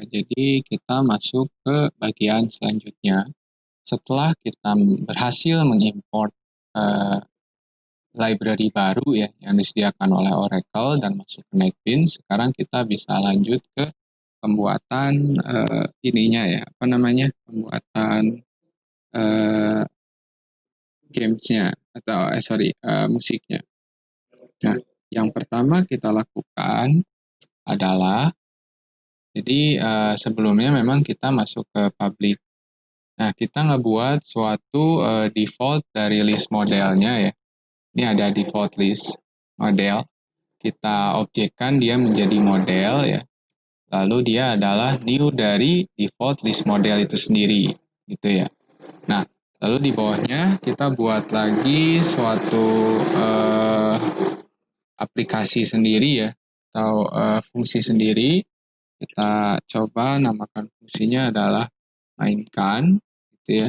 Jadi kita masuk ke bagian selanjutnya. Setelah kita berhasil mengimport uh, library baru ya yang disediakan oleh Oracle dan masuk ke NetBeans, sekarang kita bisa lanjut ke pembuatan ininya ya, apa namanya? Pembuatan uh, gamesnya atau musiknya. Nah, yang pertama kita lakukan adalah jadi sebelumnya memang kita masuk ke public. Nah, kita ngebuat suatu default dari list modelnya ya. Ini ada default list model. Kita objekkan dia menjadi model ya. Lalu dia adalah new dari default list model itu sendiri, gitu ya. Nah, lalu di bawahnya kita buat lagi suatu aplikasi sendiri ya, atau fungsi sendiri. Kita coba namakan fungsinya adalah mainkan, gitu ya.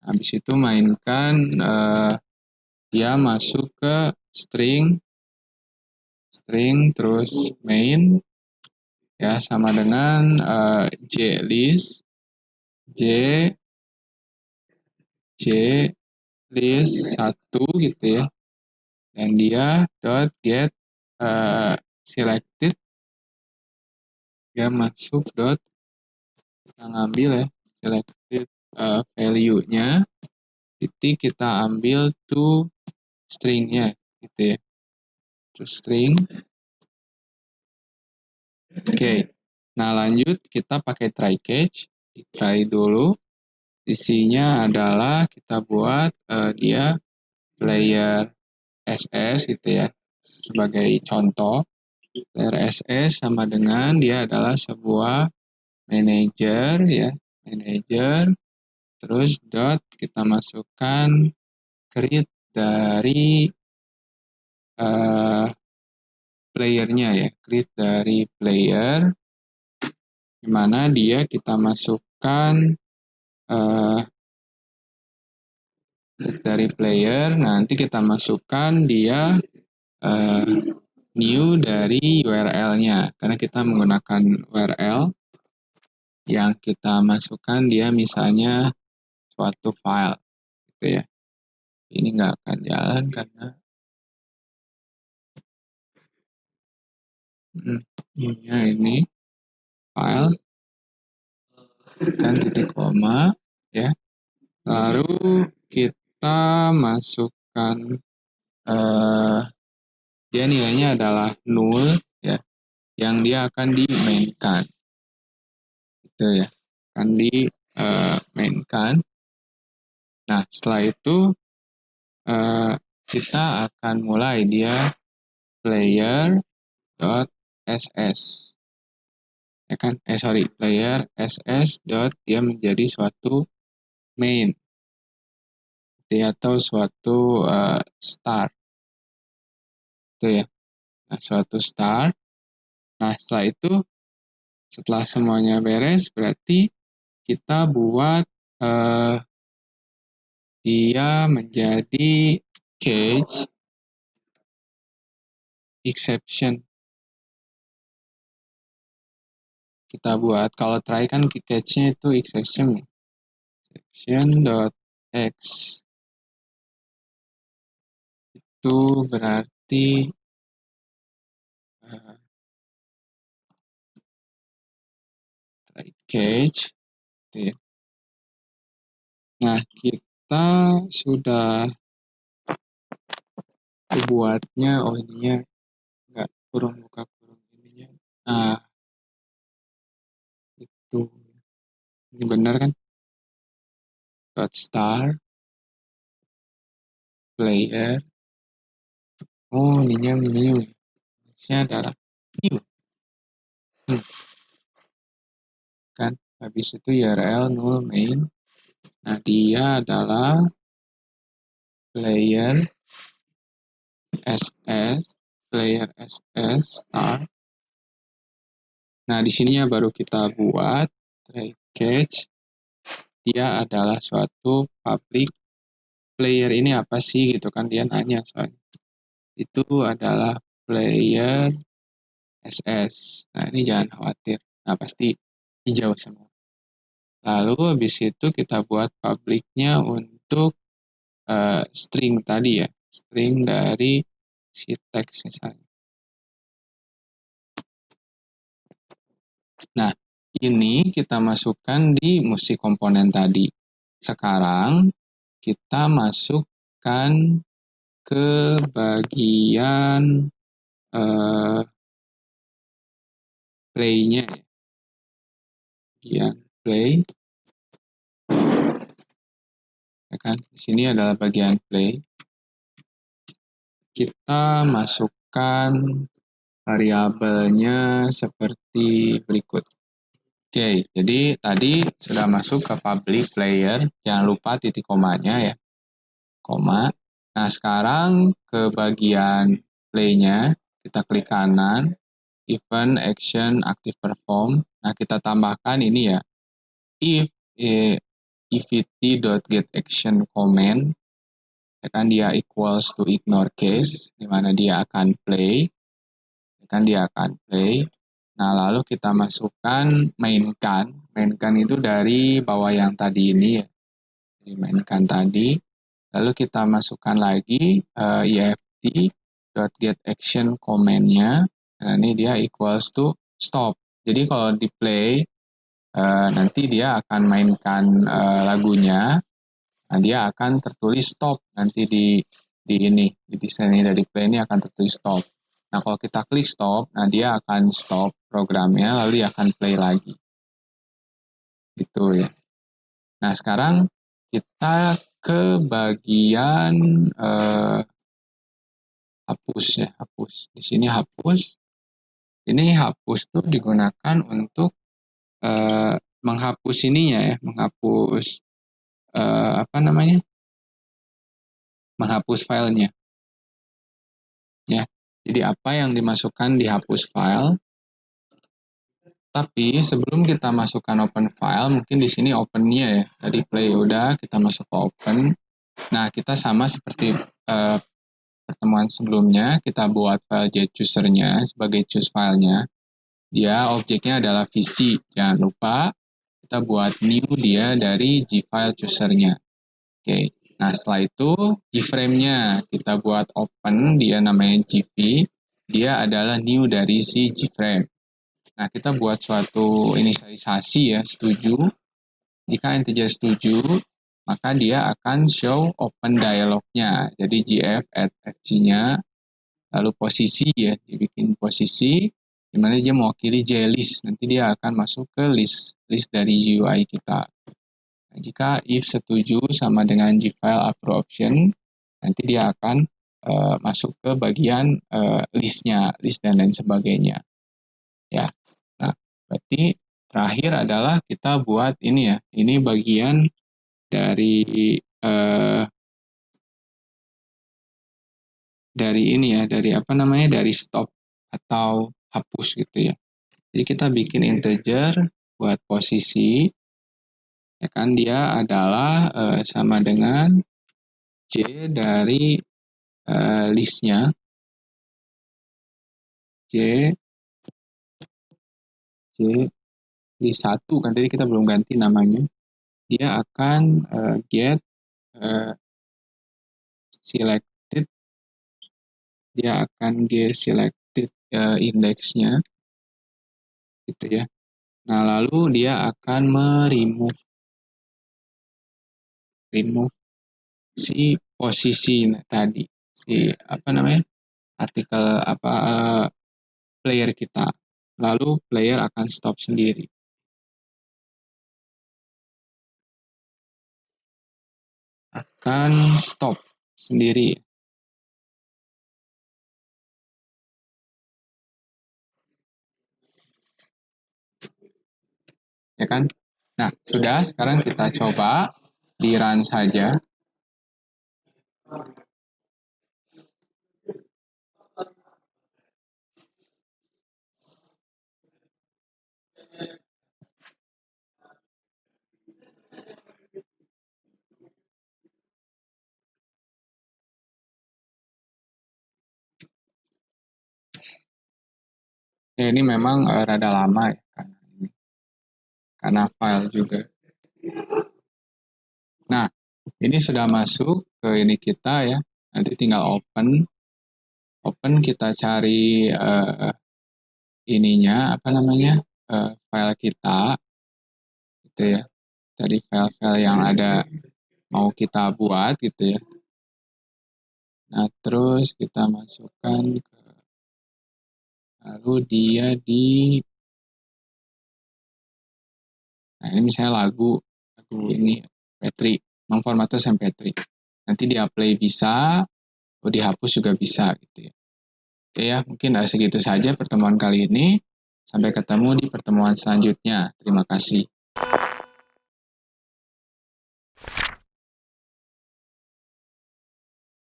Habis itu mainkan, dia masuk ke string terus main, ya sama dengan JList, J list 1 gitu ya. Dan dia get selected, dia masuk kita ngambil ya selected value-nya, titik kita ambil to string-nya gitu ya, to string. Oke. Nah, lanjut kita pakai try catch, di try dulu. Isinya adalah kita buat dia player SS gitu ya, sebagai contoh. Player SS sama dengan dia adalah sebuah manager ya, manager. Terus dot kita masukkan create dari playernya ya, create dari player, dimana dia kita masukkan dari player, nanti kita masukkan dia new dari URL-nya, karena kita menggunakan URL yang kita masukkan dia misalnya suatu file gitu ya. Ini nggak akan jalan karena ini file kan titik koma ya. Lalu kita masukkan dia nilainya adalah null ya, yang dia akan dimainkan gitu ya, akan dimainkan. Nah, setelah itu kita akan mulai dia player.ss ya kan, player ss dot dia menjadi suatu main atau suatu start itu ya. Nah, suatu start. Nah, setelah itu, setelah semuanya beres, berarti kita buat dia menjadi cage exception. Kita buat, kalau try kan cage-nya itu exception .x itu berarti try cage gitu ya. Nah, kita sudah buatnya, ininya nggak kurung, buka kurung ininya. Nah, itu ini benar kan? Star player. Oh, ininya new. Ini adalah new. Kan? Habis itu URL null main. Nah, dia adalah player ss star. Nah, di sininya baru kita buat try catch. Dia adalah suatu public player. Ini apa sih gitu kan, dia nanya soalnya. Itu adalah player SS. Nah, ini jangan khawatir. Nah, pasti hijau semua. Lalu habis itu kita buat publiknya untuk string tadi ya, string dari si teks misalnya. Nah, ini kita masukkan di musik komponen tadi. Sekarang kita masukkan ke bagian play-nya ya. Bagian play, ya kan? Di sini adalah bagian play. Kita masukkan variabelnya seperti berikut. Oke, jadi tadi sudah masuk ke public player, jangan lupa titik komanya ya, koma. Nah, sekarang ke bagian play-nya, kita klik kanan, event, action, active perform. Nah, kita tambahkan ini ya, if evt.getAction comment, ya kan dia equals to ignore case, di mana dia akan play, ya kan dia akan play. Nah, lalu kita masukkan mainkan. Mainkan itu dari bawah yang tadi ini ya. Dimainkan tadi. Lalu kita masukkan lagi eft.getAction comment-nya. Nah, ini dia equals to stop. Jadi kalau di play, nanti dia akan mainkan lagunya. Nah, dia akan tertulis stop. Nanti di ini, di desain ini dari play ini akan tertulis stop. Nah, kalau kita klik stop, nah dia akan stop programnya, lalu dia akan play lagi. Gitu ya. Nah, sekarang kita ke bagian hapus ya, hapus. Di sini hapus. Ini hapus tuh digunakan untuk menghapus ininya ya, menghapus apa namanya? Menghapus filenya. Ya. Jadi apa yang dimasukkan di hapus file. Tapi sebelum kita masukkan open file, mungkin di sini open-nya ya. Tadi play udah, kita masuk ke open. Nah, kita sama seperti pertemuan sebelumnya, kita buat file jchooser-nya sebagai choose filenya. Dia objeknya adalah VC. Jangan lupa kita buat new dia dari gfile chooser-nya. Oke. Nah, setelah itu gframe-nya kita buat open, dia namanya gv. Dia adalah new dari si gframe. Nah, kita buat suatu inisialisasi ya, setuju. Jika integer setuju, maka dia akan show open dialognya. Jadi gf add fg-nya, lalu posisi ya, dibikin posisi, di mana dia mewakili JList. Nanti dia akan masuk ke list dari GUI kita. Nah, jika if setuju sama dengan gfile approve option, nanti dia akan masuk ke bagian listnya, list dan lain sebagainya. Ya, nah berarti terakhir adalah kita buat ini ya, ini bagian dari ini ya, dari apa namanya, dari stop atau hapus gitu ya. Jadi kita bikin integer buat posisi, ya kan dia adalah sama dengan J dari listnya, J list 1 kan tadi kita belum ganti namanya. Dia akan get selected, dia akan get selected indeksnya gitu ya. Nah, lalu dia akan remove si posisi tadi, si apa namanya, artikel apa player kita. Lalu player akan stop sendiri. Akan stop sendiri. Ya kan? Nah, sudah, sekarang kita coba di run saja. Ya, ini memang rada lama ya kan. karena file juga. Nah, ini sudah masuk ke ini kita ya. Nanti tinggal open. Open kita cari ininya apa namanya file kita, gitu ya. Dari file-file yang ada mau kita buat gitu ya. Nah, terus kita masukkan ke, lalu dia di, nah ini misalnya lagu ini MP3, memang formatnya MP3. Nanti di play bisa, atau dihapus juga bisa gitu ya. Oke ya, mungkin segitu saja pertemuan kali ini. Sampai ketemu di pertemuan selanjutnya. Terima kasih.